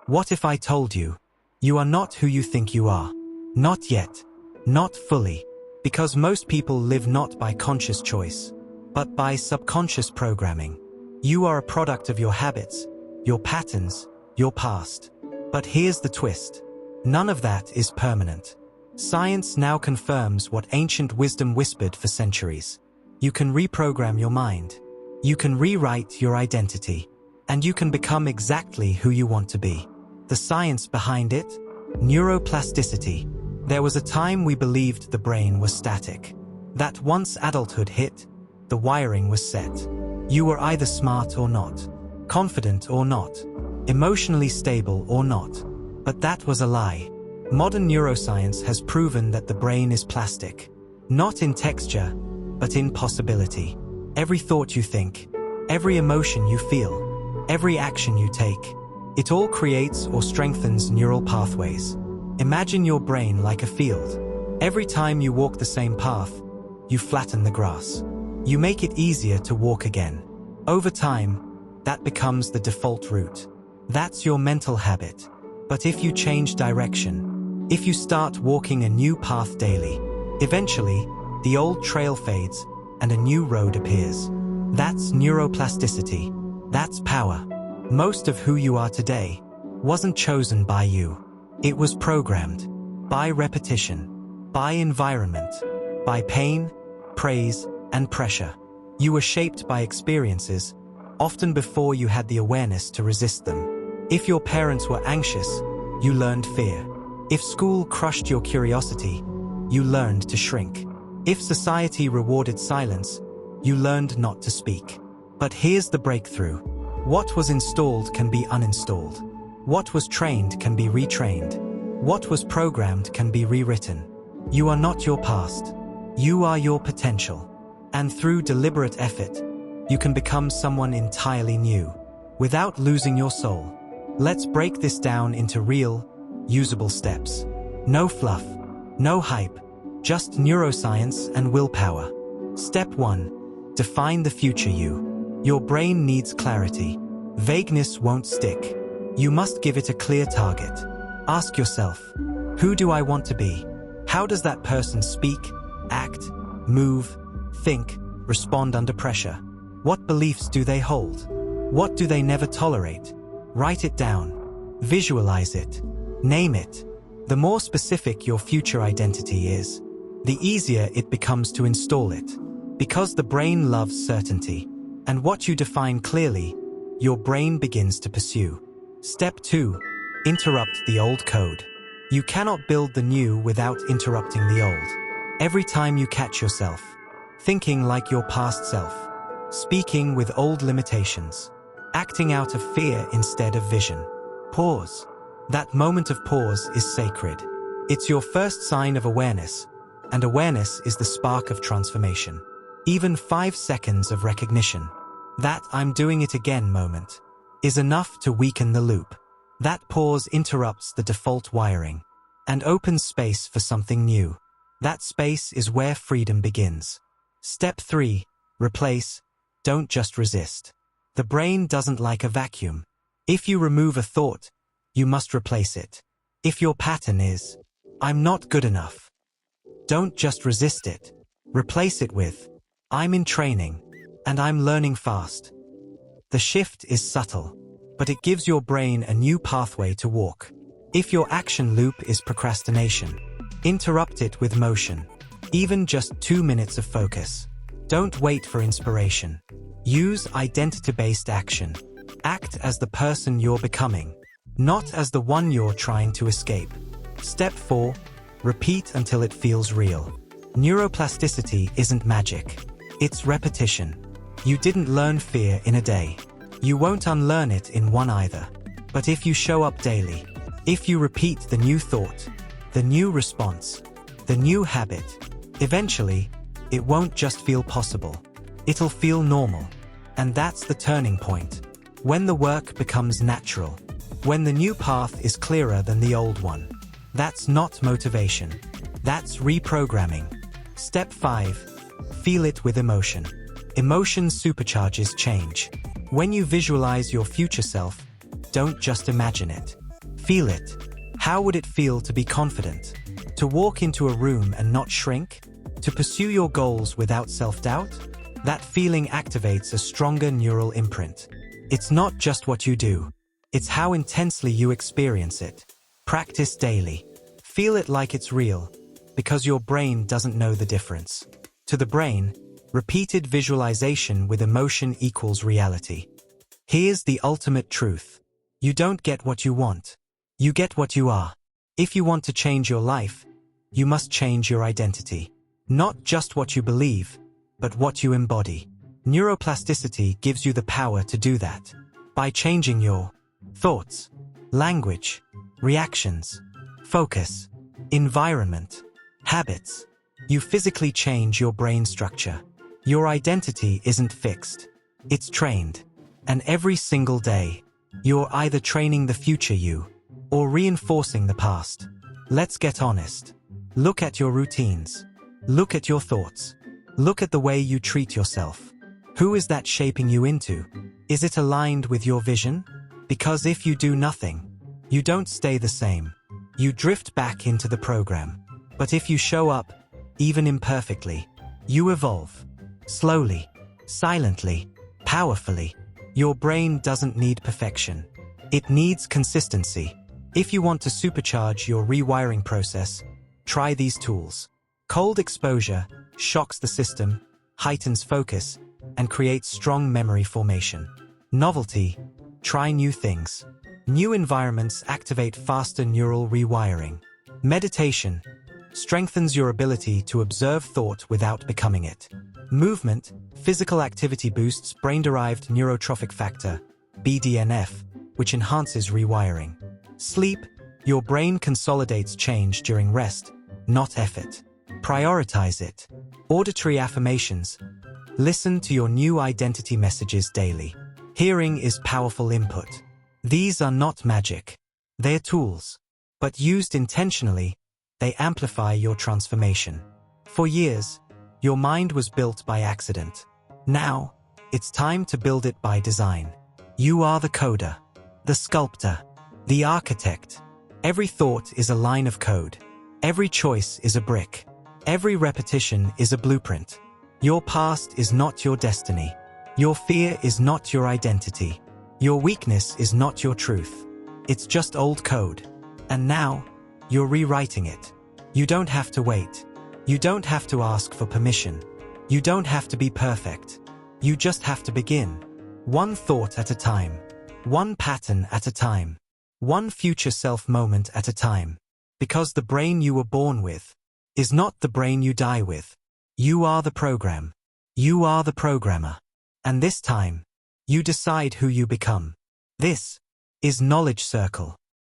What if I told you, you are not who you think you are? Not yet. Not fully. Because most people live not by conscious choice, but by subconscious programming. You are a product of your habits, your patterns, your past. But here's the twist. None of that is permanent. Science now confirms what ancient wisdom whispered for centuries. You can reprogram your mind. You can rewrite your identity. And you can become exactly who you want to be. The science behind it? Neuroplasticity. There was a time we believed the brain was static. That once adulthood hit, the wiring was set. You were either smart or not, confident or not, emotionally stable or not. But that was a lie. Modern neuroscience has proven that the brain is plastic. Not in texture, but in possibility. Every thought you think, every emotion you feel, every action you take, it all creates or strengthens neural pathways. Imagine your brain like a field. Every time you walk the same path, you flatten the grass. You make it easier to walk again. Over time, that becomes the default route. That's your mental habit. But if you change direction, if you start walking a new path daily, eventually, the old trail fades and a new road appears. That's neuroplasticity. That's power. Most of who you are today wasn't chosen by you. It was programmed by repetition, by environment, by pain, praise, and pressure. You were shaped by experiences, often before you had the awareness to resist them. If your parents were anxious, you learned fear. If school crushed your curiosity, you learned to shrink. If society rewarded silence, you learned not to speak. But here's the breakthrough. What was installed can be uninstalled. What was trained can be retrained. What was programmed can be rewritten. You are not your past. You are your potential. And through deliberate effort, you can become someone entirely new, without losing your soul. Let's break this down into real, usable steps. No fluff, no hype, just neuroscience and willpower. Step 1. Define the future you. Your brain needs clarity. Vagueness won't stick. You must give it a clear target. Ask yourself, who do I want to be? How does that person speak, act, move, think, respond under pressure? What beliefs do they hold? What do they never tolerate? Write it down. Visualize it. Name it. The more specific your future identity is, the easier it becomes to install it. Because the brain loves certainty. And what you define clearly, your brain begins to pursue. Step 2. Interrupt the old code. You cannot build the new without interrupting the old. Every time you catch yourself thinking like your past self, speaking with old limitations, acting out of fear instead of vision, pause. That moment of pause is sacred. It's your first sign of awareness, and awareness is the spark of transformation. Even 5 seconds of recognition, that I'm doing it again moment, is enough to weaken the loop. That pause interrupts the default wiring and opens space for something new. That space is where freedom begins. Step 3. Replace. Don't just resist. The brain doesn't like a vacuum. If you remove a thought, you must replace it. If your pattern is, I'm not good enough, don't just resist it. Replace it with, I'm in training, and I'm learning fast. The shift is subtle, but it gives your brain a new pathway to walk. If your action loop is procrastination, interrupt it with motion. Even just 2 minutes of focus. Don't wait for inspiration. Use identity-based action. Act as the person you're becoming, not as the one you're trying to escape. Step 4. Repeat until it feels real. Neuroplasticity isn't magic. It's repetition. You didn't learn fear in a day. You won't unlearn it in one either. But if you show up daily, if you repeat the new thought, the new response, the new habit, eventually, it won't just feel possible. It'll feel normal. And that's the turning point. When the work becomes natural. When the new path is clearer than the old one. That's not motivation. That's reprogramming. Step 5. Feel it with emotion. Emotion supercharges change. When you visualize your future self, don't just imagine it. Feel it. How would it feel to be confident? To walk into a room and not shrink? To pursue your goals without self-doubt? That feeling activates a stronger neural imprint. It's not just what you do. It's how intensely you experience it. Practice daily. Feel it like it's real, because your brain doesn't know the difference. To the brain, repeated visualization with emotion equals reality. Here's the ultimate truth. You don't get what you want. You get what you are. If you want to change your life, you must change your identity. Not just what you believe, but what you embody. Neuroplasticity gives you the power to do that. By changing your thoughts, language, reactions, focus, environment, habits, you physically change your brain structure. Your identity isn't fixed. It's trained. And every single day, you're either training the future you or reinforcing the past. Let's get honest. Look at your routines. Look at your thoughts. Look at the way you treat yourself. Who is that shaping you into? Is it aligned with your vision? Because if you do nothing, you don't stay the same. You drift back into the program. But if you show up, even imperfectly, you evolve. Slowly, silently, powerfully. Your brain doesn't need perfection. It needs consistency. If you want to supercharge your rewiring process, try these tools. Cold exposure shocks the system, heightens focus, and creates strong memory formation. Novelty, try new things. New environments activate faster neural rewiring. Meditation strengthens your ability to observe thought without becoming it. Movement, physical activity boosts brain-derived neurotrophic factor, BDNF, which enhances rewiring. Sleep, your brain consolidates change during rest, not effort. Prioritize it. Auditory affirmations. Listen to your new identity messages daily. Hearing is powerful input. These are not magic. They're tools. But used intentionally, they amplify your transformation. For years, your mind was built by accident. Now, it's time to build it by design. You are the coder, the sculptor, the architect. Every thought is a line of code. Every choice is a brick. Every repetition is a blueprint. Your past is not your destiny. Your fear is not your identity. Your weakness is not your truth. It's just old code. And now, you're rewriting it. You don't have to wait. You don't have to ask for permission. You don't have to be perfect. You just have to begin. One thought at a time. One pattern at a time. One future self moment at a time. Because the brain you were born with is not the brain you die with. You are the program. You are the programmer. And this time, you decide who you become. This is Knowledge Circle.